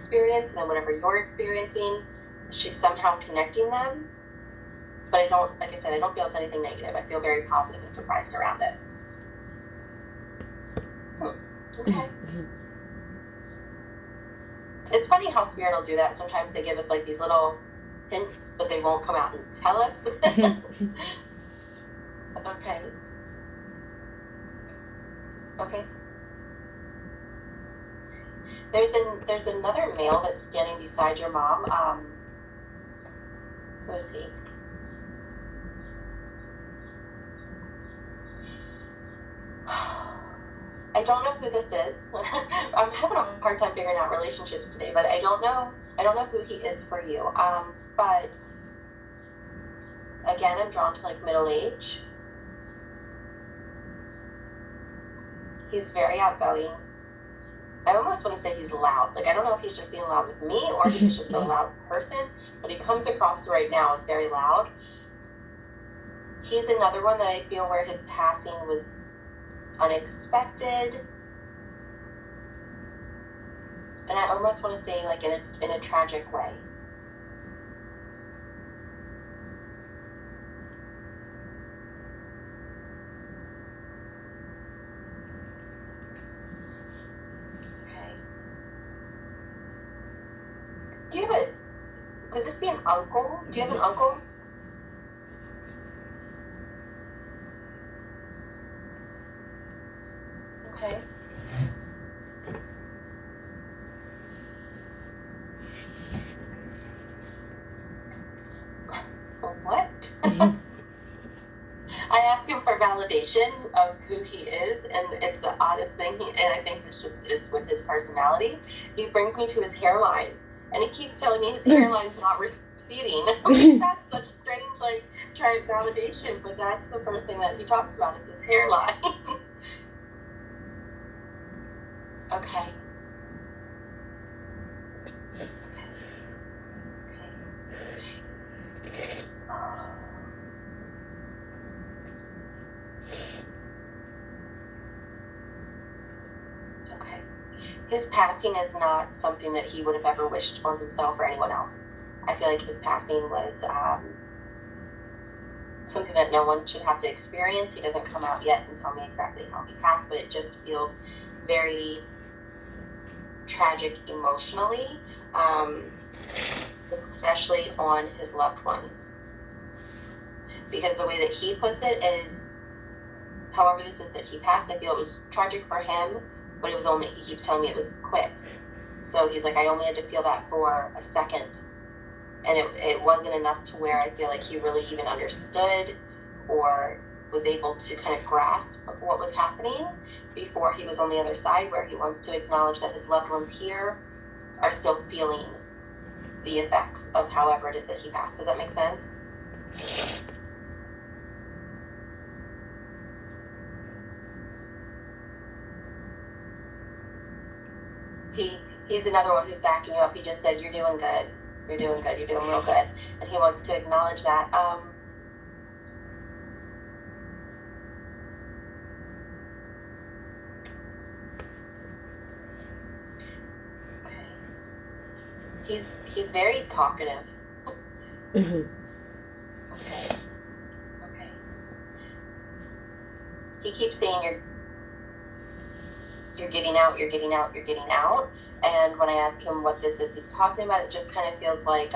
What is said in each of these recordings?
experience, and then whatever you're experiencing, she's somehow connecting them. But I don't, like I said, I don't feel it's anything negative. I feel very positive and surprised around it. Okay. It's funny how Spirit will do that. Sometimes they give us like these little hints, but they won't come out and tell us. Okay. Okay. There's another male that's standing beside your mom. Who is he? I don't know who this is. I'm having a hard time figuring out relationships today, but I don't know who he is for you. But again, I'm drawn to like middle age. He's very outgoing. I almost want to say he's loud. Like, I don't know if he's just being loud with me or if he's just a loud person, but he comes across right now as very loud. He's another one that I feel where his passing was unexpected. And I almost want to say like in a tragic way. Could this be an uncle? Do you have an uncle? Okay. What? I asked him for validation of who he is, and it's the oddest thing. And I think this just is with his personality. He brings me to his hairline. And he keeps telling me his hairline's not receding. That's such strange, like, trying validation, but that's the first thing that he talks about is his hairline. Okay. His passing is not something that he would have ever wished for himself or anyone else. I feel like his passing was something that no one should have to experience. He doesn't come out yet and tell me exactly how he passed, but it just feels very tragic emotionally, especially on his loved ones. Because the way that he puts it is, however this is that he passed, I feel it was tragic for him, but it was only, he keeps telling me it was quick. So he's like, I only had to feel that for a second. And it wasn't enough to where I feel like he really even understood or was able to kind of grasp what was happening before he was on the other side, where he wants to acknowledge that his loved ones here are still feeling the effects of however it is that he passed. Does that make sense? He's another one who's backing you up. He just said, you're doing good. You're doing good. You're doing real good. And he wants to acknowledge that. Okay. He's very talkative. Mm-hmm. Okay. He keeps saying you're getting out, you're getting out, you're getting out. And when I ask him what this is he's talking about, it just kind of feels like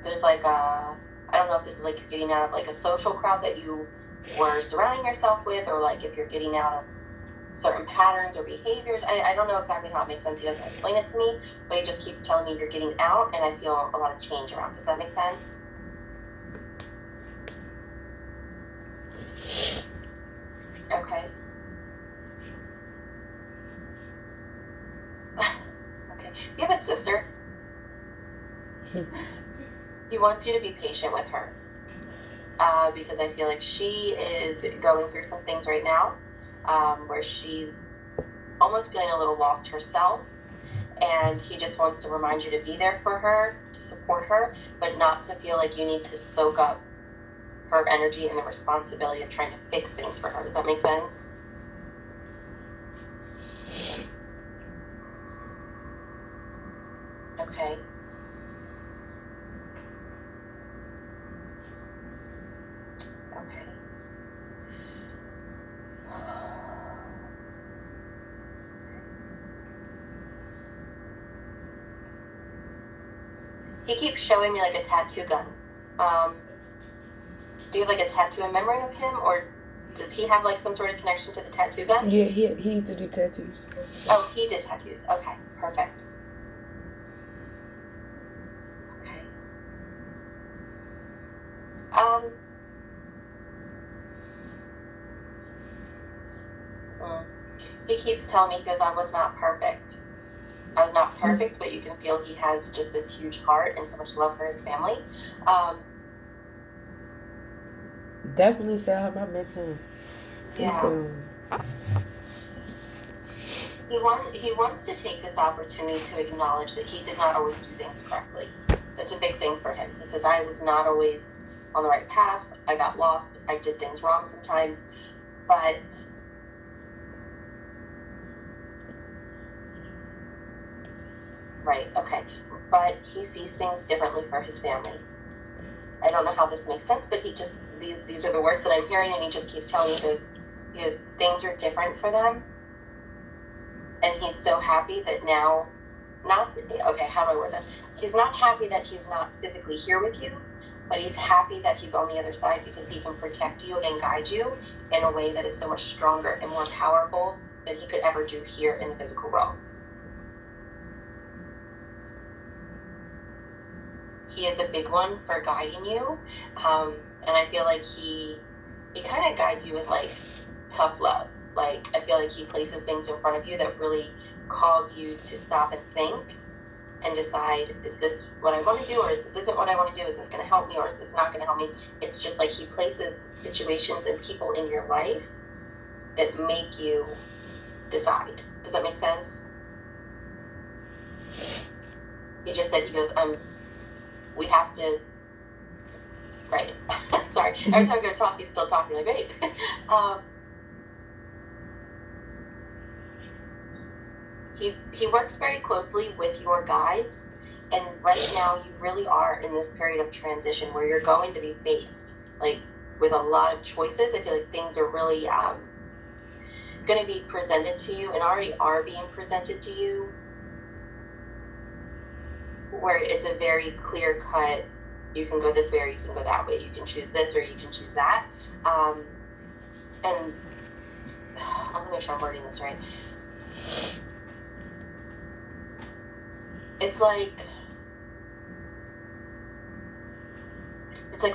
there's like I don't know if this is like you're getting out of like a social crowd that you were surrounding yourself with, or like if you're getting out of certain patterns or behaviors. I don't know exactly how it makes sense. He doesn't explain it to me, but he just keeps telling me you're getting out, and I feel a lot of change around. Does that make sense? Okay. You have a sister. He wants you to be patient with her because I feel like she is going through some things right now where she's almost feeling a little lost herself, and he just wants to remind you to be there for her, to support her, but not to feel like you need to soak up her energy and the responsibility of trying to fix things for her. Does that make sense? Okay. Okay. He keeps showing me like a tattoo gun. Do you have like a tattoo in memory of him, or does he have like some sort of connection to the tattoo gun? Yeah, he used to do tattoos. Oh, he did tattoos. Okay, perfect. Okay. He keeps telling me, he goes, I was not perfect. I was not perfect, but you can feel he has just this huge heart and so much love for his family. Definitely sad I miss him. Yeah. He wants to take this opportunity to acknowledge that he did not always do things correctly. That's a big thing for him. He says, I was not always on the right path. I got lost. I did things wrong sometimes. But right, okay. But he sees things differently for his family. I don't know how this makes sense, but these are the words that I'm hearing, and he just keeps telling me, he goes, things are different for them. And he's so happy that now, how do I word this? He's not happy that he's not physically here with you, but he's happy that he's on the other side because he can protect you and guide you in a way that is so much stronger and more powerful than he could ever do here in the physical realm. He is a big one for guiding you, and I feel like he kind of guides you with like tough love. Like, I feel like he places things in front of you that really cause you to stop and think and decide, is this what I want to do, or is this isn't what I want to do? Is this going to help me, or is this not going to help me? It's just like he places situations and people in your life that make you decide. Does that make sense? He just said, he goes, we have to, right. Sorry. Every time I go to talk, he's still talking like, wait. He works very closely with your guides, and right now you really are in this period of transition where you're going to be faced like with a lot of choices. I feel like things are really going to be presented to you and already are being presented to you, where it's a very clear cut, you can go this way or you can go that way, you can choose this or you can choose that, and I'm going to make sure I'm wording this right. It's like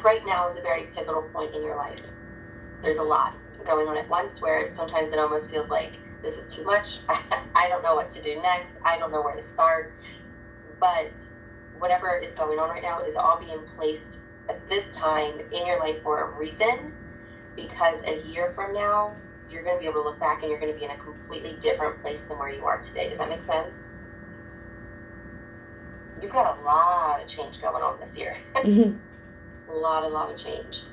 right now is a very pivotal point in your life. There's a lot going on at once where sometimes it almost feels like this is too much. I don't know what to do next. I don't know where to start. But whatever is going on right now is all being placed at this time in your life for a reason, because a year from now, you're going to be able to look back and you're going to be in a completely different place than where you are today. Does that make sense? You've got a lot of change going on this year. A lot of change.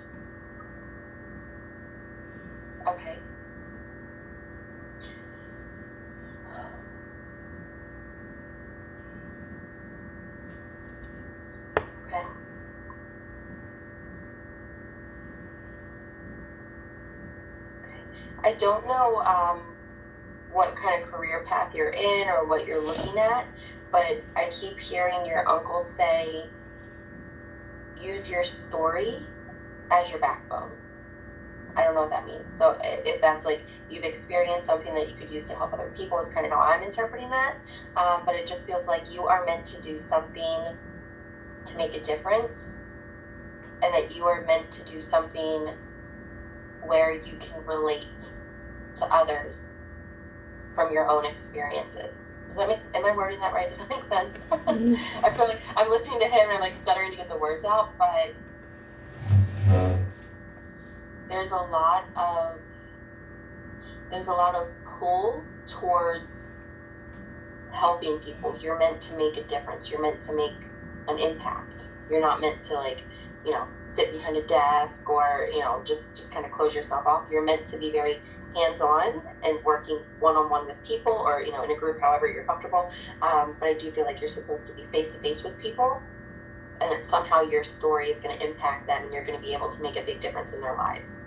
Okay. Okay. Okay. I don't know what kind of career path you're in or what you're looking at, but I keep hearing your uncle say, use your story as your backbone. I don't know what that means. So if that's like you've experienced something that you could use to help other people, is kind of how I'm interpreting that. But it just feels like you are meant to do something to make a difference, and that you are meant to do something where you can relate to others from your own experiences. Am I wording that right? Does that make sense? I feel like I'm listening to him and I'm like stuttering to get the words out, but there's a lot of pull towards helping people. You're meant to make a difference. You're meant to make an impact. You're not meant to sit behind a desk or, just kind of close yourself off. You're meant to be very hands-on and working one-on-one with people, or in a group, however you're comfortable. But I do feel like you're supposed to be face-to-face with people, and that somehow your story is going to impact them, and you're going to be able to make a big difference in their lives.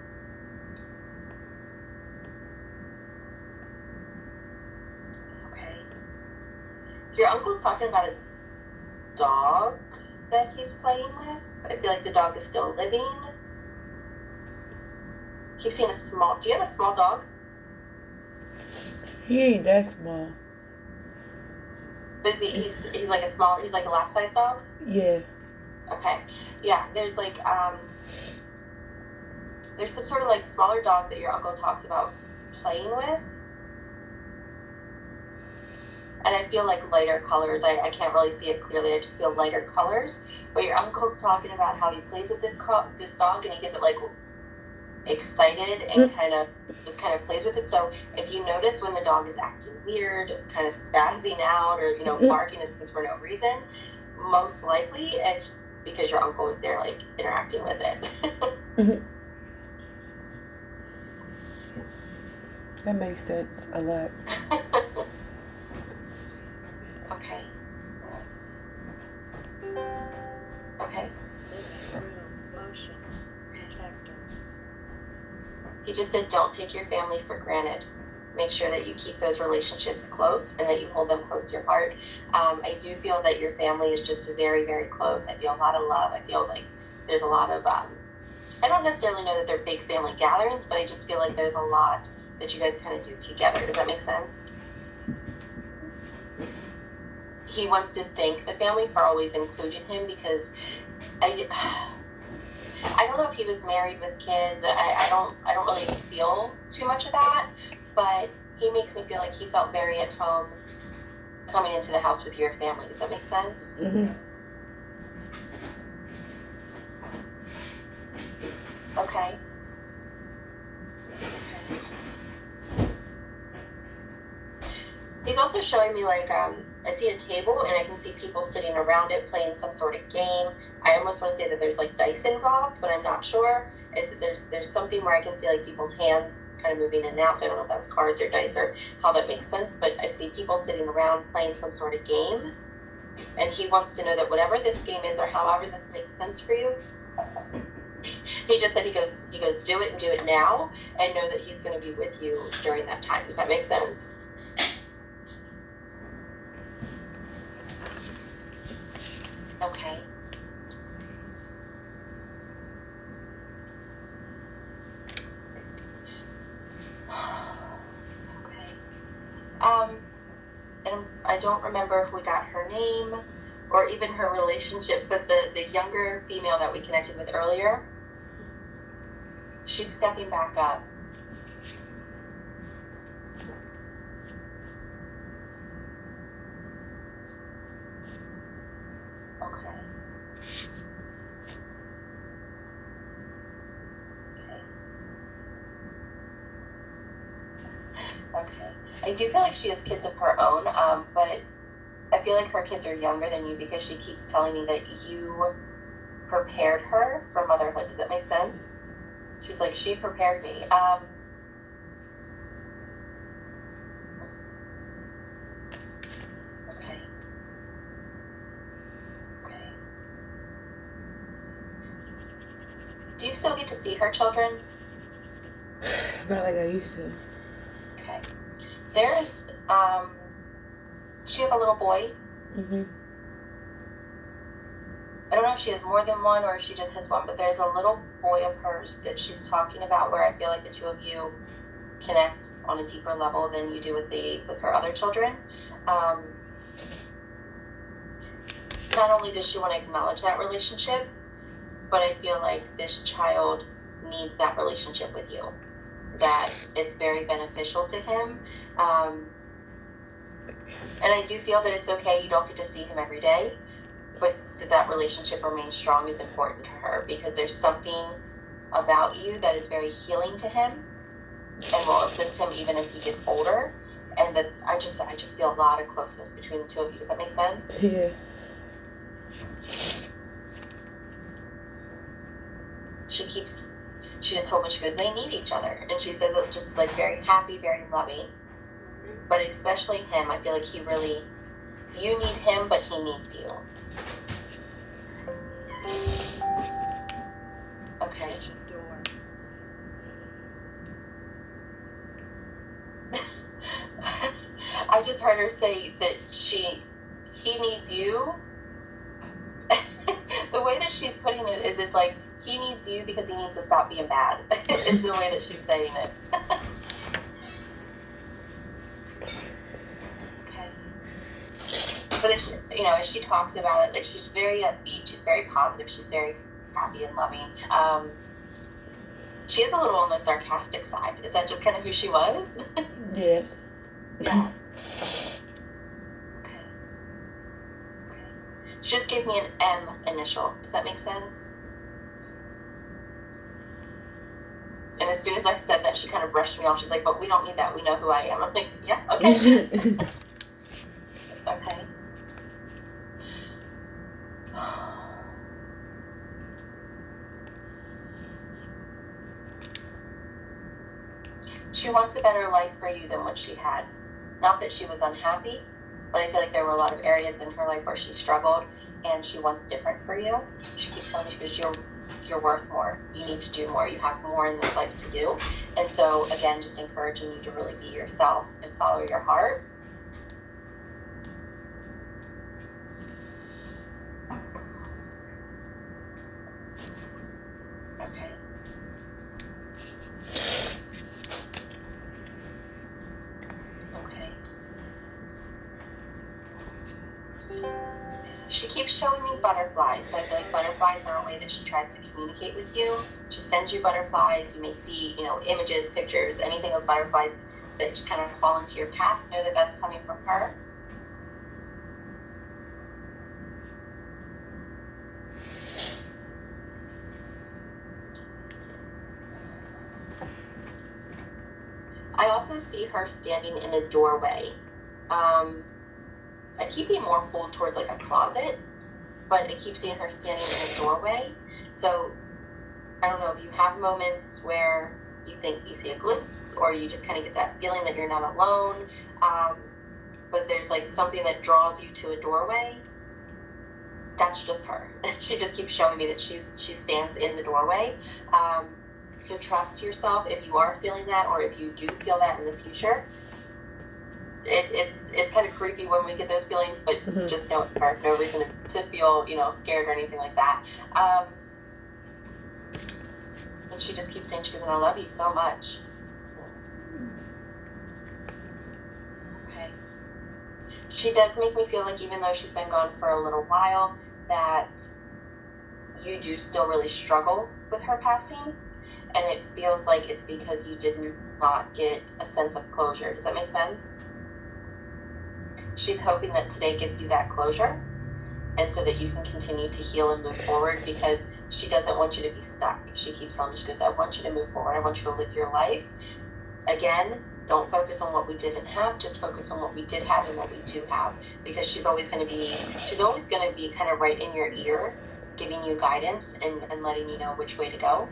Okay. Your uncle's talking about a dog that he's playing with. I feel like the dog is still living. Keep seeing do you have a small dog? He ain't that small. But he's like he's like a lap size dog? Yeah. Okay. Yeah, there's there's some sort of like smaller dog that your uncle talks about playing with. And I feel like lighter colors. I can't really see it clearly. I just feel lighter colors. But your uncle's talking about how he plays with this dog, and he gets it like excited and kind of plays with it. So if you notice when the dog is acting weird, kind of spazzing out, or barking at things for no reason, most likely it's because your uncle is there, like interacting with it. That makes sense a lot. Okay. Okay. He just said, don't take your family for granted. Make sure that you keep those relationships close and that you hold them close to your heart. I do feel that your family is just very, very close. I feel a lot of love. I feel like there's a lot of, I don't necessarily know that they're big family gatherings, but I just feel like there's a lot that you guys kind of do together. Does that make sense? He wants to thank the family for always including him, because I don't know if he was married with kids. I don't really feel too much of that, but he makes me feel like he felt very at home coming into the house with your family. Does that make sense? Mm-hmm. Okay. He's also showing me I see a table and I can see people sitting around it playing some sort of game. I almost want to say that there's like dice involved, but I'm not sure. There's something where I can see like people's hands kind of moving in and out, so I don't know if that's cards or dice or how that makes sense, but I see people sitting around playing some sort of game, and he wants to know that whatever this game is, or however this makes sense for you, he just said he goes do it, and do it now, and know that he's going to be with you during that time. Does that make sense? Okay. Okay. And I don't remember if we got her name or even her relationship, but the younger female that we connected with earlier, she's stepping back up. Okay. Okay. I do feel like she has kids of her own, but I feel like her kids are younger than you, because she keeps telling me that you prepared her for motherhood. Does that make sense? She's like, she prepared me. Okay. Okay. Do you still get to see her children? Not like I used to. Okay. There's, does she have a little boy? Mm-hmm. I don't know if she has more than one or if she just has one, but there's a little boy of hers that she's talking about, where I feel like the two of you connect on a deeper level than you do with her other children. Not only does she want to acknowledge that relationship, but I feel like this child needs that relationship with you, that it's very beneficial to him. And I do feel that it's okay, you don't get to see him every day, but that relationship remains strong is important to her, because there's something about you that is very healing to him and will assist him even as he gets older. And that I just feel a lot of closeness between the two of you. Does that make sense? Yeah. She keeps She just told me, she goes, they need each other. And she says it just like very happy, very loving. But especially him, I feel like he really, you need him, but he needs you. Okay. I just heard her say that he needs you. The way that she's putting it is, it's like, he needs you because he needs to stop being bad, is the way that she's saying it. Okay. But if she, as she talks about it, like, she's very upbeat, she's very positive, she's very happy and loving. She is a little on the sarcastic side. Is that just kind of who she was? Yeah. Yeah. Okay. She just gave me an M initial. Does that make sense? And as soon as I said that, she kind of brushed me off. She's like, but we don't need that. We know who I am. I'm like, yeah, okay. Okay. She wants a better life for you than what she had. Not that she was unhappy, but I feel like there were a lot of areas in her life where she struggled, and she wants different for you. She keeps telling me, because you're worth more. You need to do more. You have more in this life to do. And so, again, just encouraging you to really be yourself and follow your heart. Okay. Okay. She keeps showing me butterflies, so I feel like butterflies are a way that she tries to communicate with you. She sends you butterflies. You may see, images, pictures, anything of butterflies that just kind of fall into your path. Know that that's coming from her. I also see her standing in a doorway. I keep being more pulled towards like a closet, but I keep seeing her standing in a doorway. So I don't know if you have moments where you think you see a glimpse, or you just kind of get that feeling that you're not alone, but there's like something that draws you to a doorway. That's just her. She just keeps showing me that she stands in the doorway. So trust yourself if you are feeling that, or if you do feel that in the future. It's kind of creepy when we get those feelings, but just know it's her. No reason to feel scared or anything like that. And she just keeps saying, she goes, and I love you so much. Okay. She does make me feel like, even though she's been gone for a little while, that you do still really struggle with her passing. And it feels like it's because you did not get a sense of closure. Does that make sense? She's hoping that today gives you that closure, and so that you can continue to heal and move forward, because she doesn't want you to be stuck. She keeps telling me, she goes, I want you to move forward. I want you to live your life. Again, don't focus on what we didn't have. Just focus on what we did have and what we do have, because she's always going to be kind of right in your ear, giving you guidance and letting you know which way to go.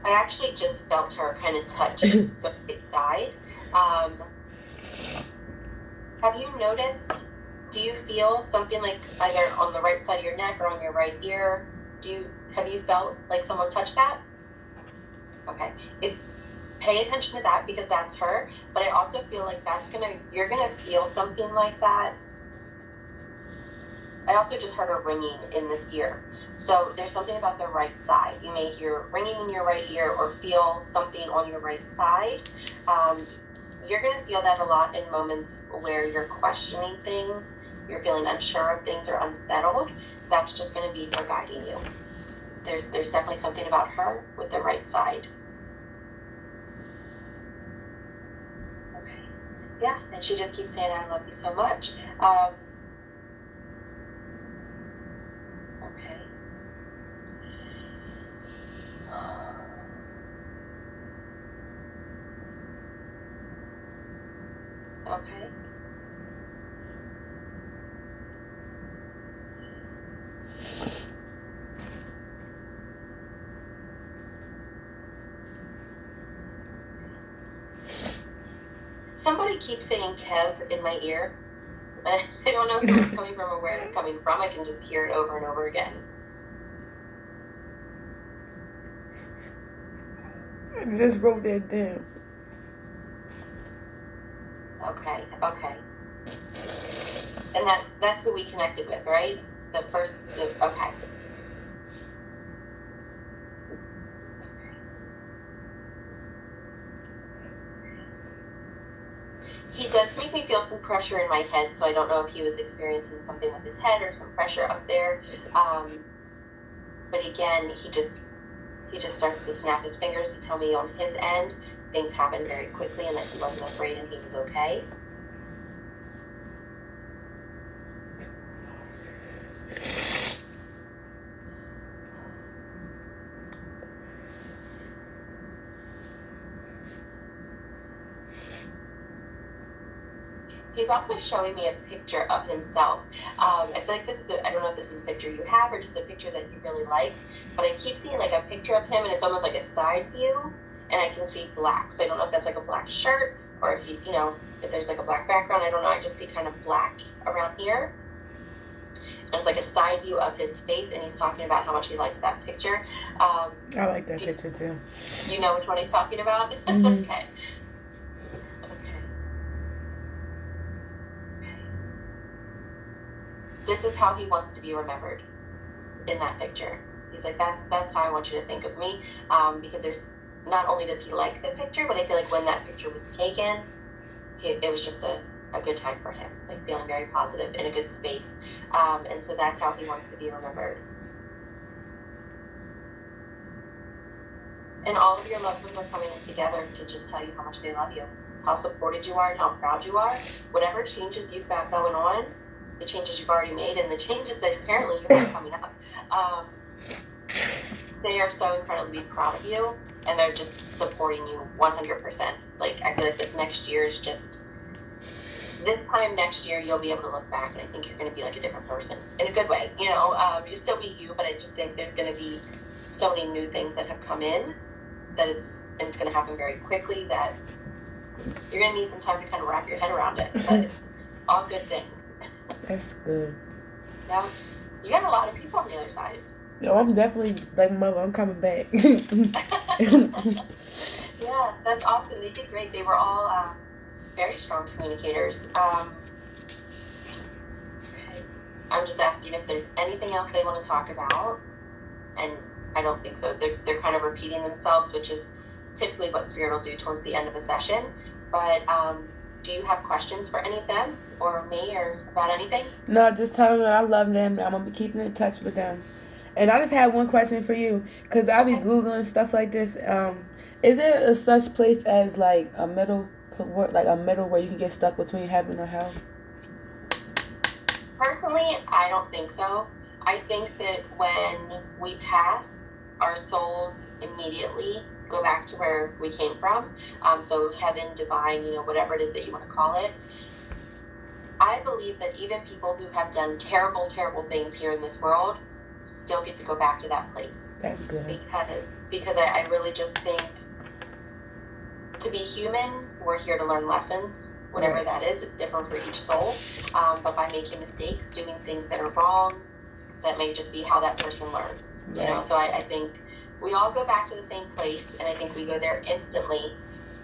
I actually just felt her kind of touch the right side. Have you noticed, do you feel something like either on the right side of your neck or on your right ear? Have you felt like someone touched that? Okay. Pay attention to that, because that's her. But I also feel like you're gonna feel something like that. I also just heard a ringing in this ear. So there's something about the right side. You may hear ringing in your right ear or feel something on your right side. You're going to feel that a lot in moments where you're questioning things, you're feeling unsure of things or unsettled. That's just going to be her guiding you. There's definitely something about her with the right side. Okay. Yeah, and she just keeps saying, I love you so much. Okay. Okay. Somebody keeps saying Kev in my ear. I don't know who it's coming from or where it's coming from. I can just hear it over and over again. I just wrote that down. Okay. And that's who we connected with, right? Okay. He does make me feel some pressure in my head, so I don't know if he was experiencing something with his head or some pressure up there. But again, he just starts to snap his fingers to tell me on his end things happened very quickly and that he wasn't afraid and he was okay. He's also showing me a picture of himself. I feel like I don't know if this is a picture you have or just a picture that he really likes, but I keep seeing like a picture of him and it's almost like a side view and I can see black. So I don't know if that's like a black shirt or if if there's like a black background, I don't know. I just see kind of black around here. And it's like a side view of his face and he's talking about how much he likes that picture. I like that picture too. You know which one he's talking about? Mm-hmm. Okay. This is how he wants to be remembered in that picture. He's like, that's how I want you to think of me. Because there's, not only does he like the picture, but I feel like when that picture was taken, it was just a good time for him, like feeling very positive in a good space. And so that's how he wants to be remembered. And all of your loved ones are coming in together to just tell you how much they love you, how supported you are and how proud you are. Whatever changes you've got going on, the changes you've already made and the changes that apparently you have coming up, they are so incredibly proud of you and they're just supporting you 100%. Like, I feel like this next year is just, this time next year you'll be able to look back and I think you're going to be like a different person in a good way. You still be you, but I just think there's going to be so many new things that have come in that it's going to happen very quickly that you're going to need some time to kind of wrap your head around it, but all good things. That's good. Yeah. You got a lot of people on the other side. No, I'm definitely like mother. I'm coming back. Yeah, that's awesome. They did great. They were all very strong communicators. Okay. I'm just asking if there's anything else they want to talk about. And I don't think so. They're kind of repeating themselves, which is typically what Spirit will do towards the end of a session. But do you have questions for any of them or me or about anything? No, just tell them that I love them. I'm going to be keeping in touch with them. And I just had one question for you, because I be Googling stuff like this. Is there a such place as like a middle where you can get stuck between heaven or hell? Personally, I don't think so. I think that when we pass, our souls immediately go back to where we came from. So heaven, divine, whatever it is that you want to call it. I believe that even people who have done terrible, terrible things here in this world still get to go back to that place. That's good. Because I really just think to be human, we're here to learn lessons, whatever that is. It's different for each soul. But by making mistakes, doing things that are wrong, that may just be how that person learns. So I think we all go back to the same place, and I think we go there instantly.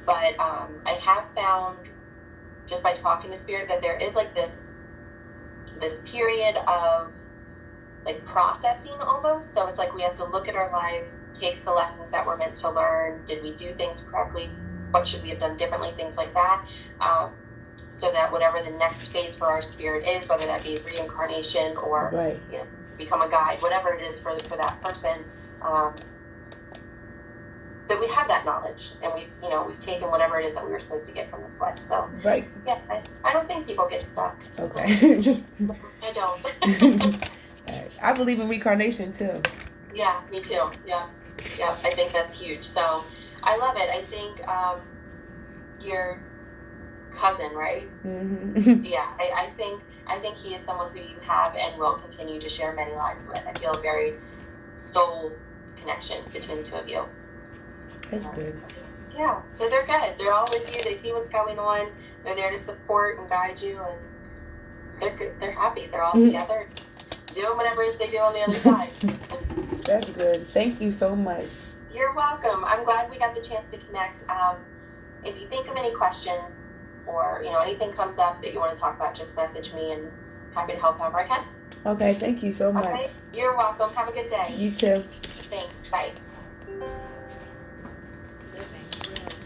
But I have found, just by talking to Spirit, that there is like this period of like processing almost. So it's like we have to look at our lives, take the lessons that we're meant to learn. Did we do things correctly? What should we have done differently? Things like that. So that whatever the next phase for our spirit is, whether that be reincarnation or become a guide, whatever it is for that person, that we have that knowledge and we've taken whatever it is that we were supposed to get from this life. So yeah, I don't think people get stuck. Okay. I don't. I believe in reincarnation too. Yeah, me too. Yeah, I think that's huge. So I love it. I think your cousin, right? Mm-hmm. Yeah, I think he is someone who you have and will continue to share many lives with. I feel a very soul connection between the two of you. That's good. Yeah, so they're good. They're all with you. They see what's going on. They're there to support and guide you, and they're good. They're happy. They're all together, doing whatever it is they do on the other side. That's good. Thank you so much. You're welcome. I'm glad we got the chance to connect. If you think of any questions or anything comes up that you want to talk about, just message me, and happy to help however I can. Okay, thank you so much. Okay, you're welcome. Have a good day. You too. Thanks. Bye.